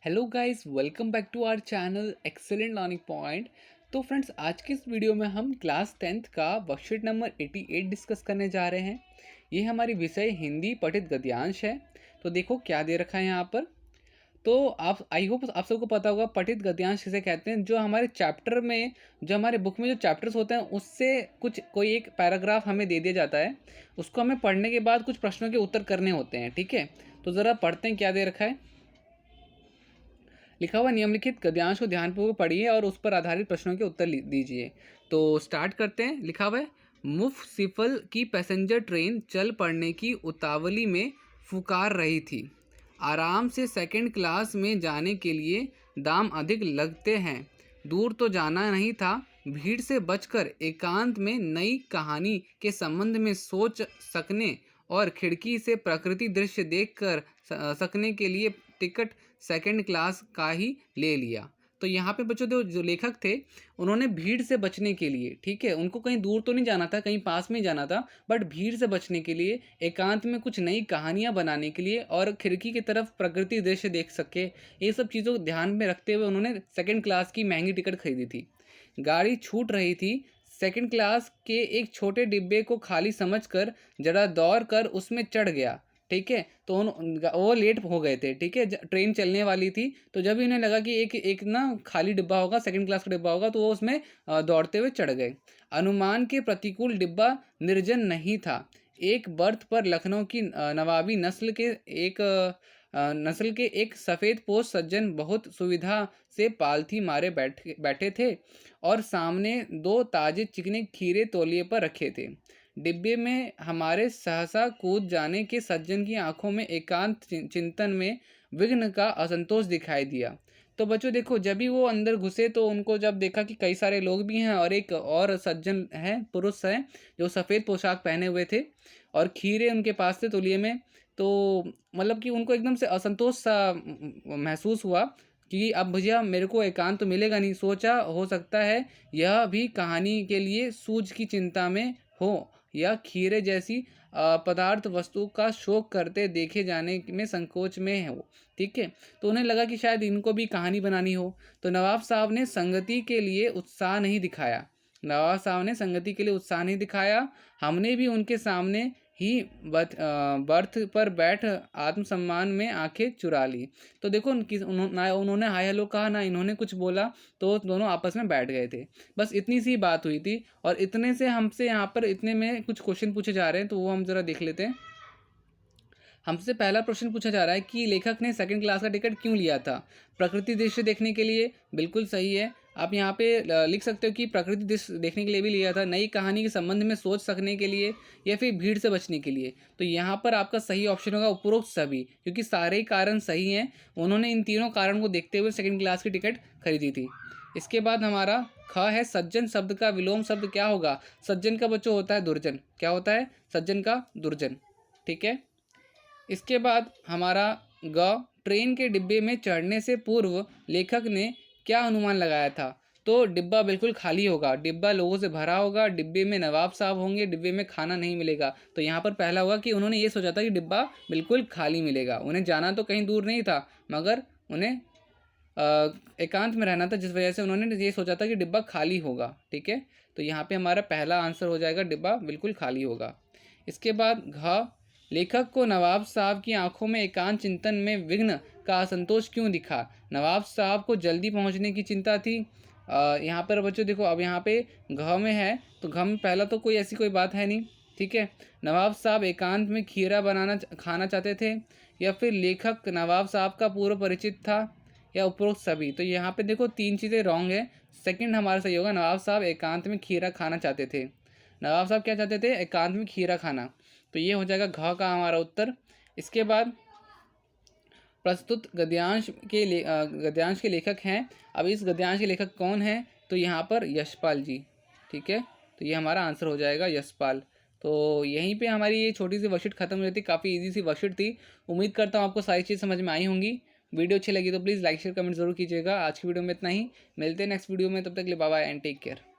Hello guys, welcome back to our channel excellent learning point. तो friends, आज की इस वीडियो में हम क्लास 10th का वर्कशीट नंबर 88 डिस्कस करने जा रहे हैं। ये हमारी विषय हिंदी पठित गद्यांश है। तो देखो क्या दे रखा है यहाँ पर। तो आप आई होप आप सबको पता होगा पठित गद्यांश किसे कहते हैं। जो हमारे चैप्टर में, जो हमारे बुक में जो चैप्टर्स होते हैं उससे कुछ कोई एक पैराग्राफ हमें दे दिया जाता है। उसको हमें पढ़ने के बाद कुछ प्रश्नों के उत्तर करने होते हैं। ठीक है, तो ज़रा पढ़ते हैं क्या दे रखा है। लिखा हुआ निम्नलिखित गद्यांश को ध्यानपूर्वक पढ़िए और उस पर आधारित प्रश्नों के उत्तर दीजिए। तो स्टार्ट करते हैं। लिखा हुआ है, मुफसिफल की पैसेंजर ट्रेन चल पड़ने की उतावली में फुकार रही थी। आराम से सेकंड क्लास में जाने के लिए दाम अधिक लगते हैं। दूर तो जाना नहीं था, भीड़ से बचकर एकांत में नई कहानी के संबंध में सोच सकने और खिड़की से प्रकृति दृश्य देखकर सकने के लिए टिकट सेकंड क्लास का ही ले लिया। तो यहाँ पे बच्चों जो लेखक थे, उन्होंने भीड़ से बचने के लिए, ठीक है, उनको कहीं दूर तो नहीं जाना था, कहीं पास में ही जाना था, बट भीड़ से बचने के लिए, एकांत में कुछ नई कहानियाँ बनाने के लिए और खिड़की की तरफ प्रकृति दृश्य देख सके, ये सब चीज़ों को ध्यान में रखते हुए उन्होंने सेकंड क्लास की महंगी टिकट खरीदी थी। गाड़ी छूट रही थी। सेकंड क्लास के एक छोटे डिब्बे को खाली समझकर जरा दौड़ कर उसमें चढ़ गया। ठीक है, तो वो लेट हो गए थे। ठीक है, ट्रेन चलने वाली थी, तो जब इन्हें लगा कि एक एक ना खाली डिब्बा होगा, सेकंड क्लास का डिब्बा होगा, तो वो उसमें दौड़ते हुए चढ़ गए। अनुमान के प्रतिकूल डिब्बा निर्जन नहीं था। एक बर्थ पर लखनऊ की नवाबी नस्ल के एक सफ़ेद पोश सज्जन बहुत सुविधा से पालथी मारे बैठे थे और सामने दो ताजे चिकने खीरे तौलिए पर रखे थे। डिब्बे में हमारे सहसा कूद जाने के सज्जन की आंखों में एकांत चिंतन में विघ्न का असंतोष दिखाई दिया। तो बच्चों देखो, जब भी वो अंदर घुसे तो उनको जब देखा कि कई सारे लोग भी हैं और एक और सज्जन है, पुरुष है, जो सफ़ेद पोशाक पहने हुए थे और खीरे उनके पास थे तौलिए में। तो मतलब कि उनको एकदम से असंतोष सा महसूस हुआ कि अब भैया मेरे को एकांत तो मिलेगा नहीं। सोचा हो सकता है यह भी कहानी के लिए सूझ की चिंता में हो या खीरे जैसी पदार्थ वस्तु का शौक करते देखे जाने में संकोच में हो। ठीक है, तो उन्हें लगा कि शायद इनको भी कहानी बनानी हो। तो नवाब साहब ने संगति के लिए उत्साह नहीं दिखाया। हमने भी उनके सामने ही बर्थ पर बैठ आत्मसम्मान में आंखें चुरा ली। तो देखो, ना उन्होंने हाय हेलो कहा, ना इन्होंने कुछ बोला, तो दोनों आपस में बैठ गए थे। बस इतनी सी बात हुई थी और इतने से हमसे यहाँ पर इतने में कुछ क्वेश्चन पूछे जा रहे हैं, तो वो हम ज़रा देख लेते हैं। हमसे पहला प्रश्न पूछा जा रहा है कि लेखक ने सेकंड क्लास का टिकट क्यों लिया था। प्रकृति दृश्य देखने के लिए, बिल्कुल सही है। आप यहाँ पे लिख सकते हो कि प्रकृति दृश्य देखने के लिए भी लिया था, नई कहानी के संबंध में सोच सकने के लिए, या फिर भीड़ से बचने के लिए। तो यहाँ पर आपका सही ऑप्शन होगा उपरोक्त सभी, क्योंकि सारे ही कारण सही हैं। उन्होंने इन तीनों कारण को देखते हुए सेकंड क्लास की टिकट खरीदी थी। इसके बाद हमारा ख है, सज्जन शब्द का विलोम शब्द क्या होगा। सज्जन का बच्चों होता है दुर्जन। क्या होता है? सज्जन का दुर्जन। ठीक है, इसके बाद हमारा ग, ट्रेन के डिब्बे में चढ़ने से पूर्व लेखक ने क्या अनुमान लगाया था। तो डिब्बा बिल्कुल खाली होगा, डिब्बा लोगों से भरा होगा, डिब्बे में नवाब साहब होंगे, डिब्बे में खाना नहीं मिलेगा। तो यहाँ पर पहला होगा कि उन्होंने ये सोचा था कि डिब्बा बिल्कुल खाली मिलेगा। उन्हें जाना तो कहीं दूर नहीं था, मगर उन्हें एकांत में रहना था, जिस वजह से उन्होंने ये सोचा था कि डिब्बा खाली होगा। ठीक है, तो यहाँ पे हमारा पहला आंसर हो जाएगा, डिब्बा बिल्कुल खाली होगा। इसके बाद घ, लेखक को नवाब साहब की आंखों में एकांत चिंतन में विघ्न का असंतोष क्यों दिखा। नवाब साहब को जल्दी पहुंचने की चिंता थी। यहाँ पर बच्चों देखो, अब यहाँ पे घ में है, तो घ में पहला तो कोई ऐसी कोई बात है नहीं। ठीक है, नवाब साहब एकांत में खीरा खाना चाहते थे, या फिर लेखक नवाब साहब का पूर्व परिचित था, या उपरोक्त सभी। तो यहाँ पे देखो तीन चीज़ें रॉन्ग है। सेकंड हमारा सही होगा, नवाब साहब एकांत में खीरा खाना चाहते थे। नवाब साहब क्या चाहते थे? एकांत में खीरा खाना। तो ये हो जाएगा घ का हमारा उत्तर। इसके बाद प्रस्तुत गद्यांश के लेखक हैं। अब इस गद्यांश के लेखक कौन है? तो यहाँ पर यशपाल जी। ठीक है, तो ये हमारा आंसर हो जाएगा यशपाल। तो यहीं पे हमारी ये छोटी सी वर्कशीट खत्म हो जाती। काफ़ी इजी सी वर्कशीट थी। उम्मीद करता हूँ आपको सारी चीज़ समझ में आई होंगी। वीडियो अच्छी लगी तो प्लीज़ लाइक शेयर कमेंट जरूर कीजिएगा। आज की वीडियो में इतना ही, मिलते हैं नेक्स्ट वीडियो में। तब तक के लिए bye bye and take care.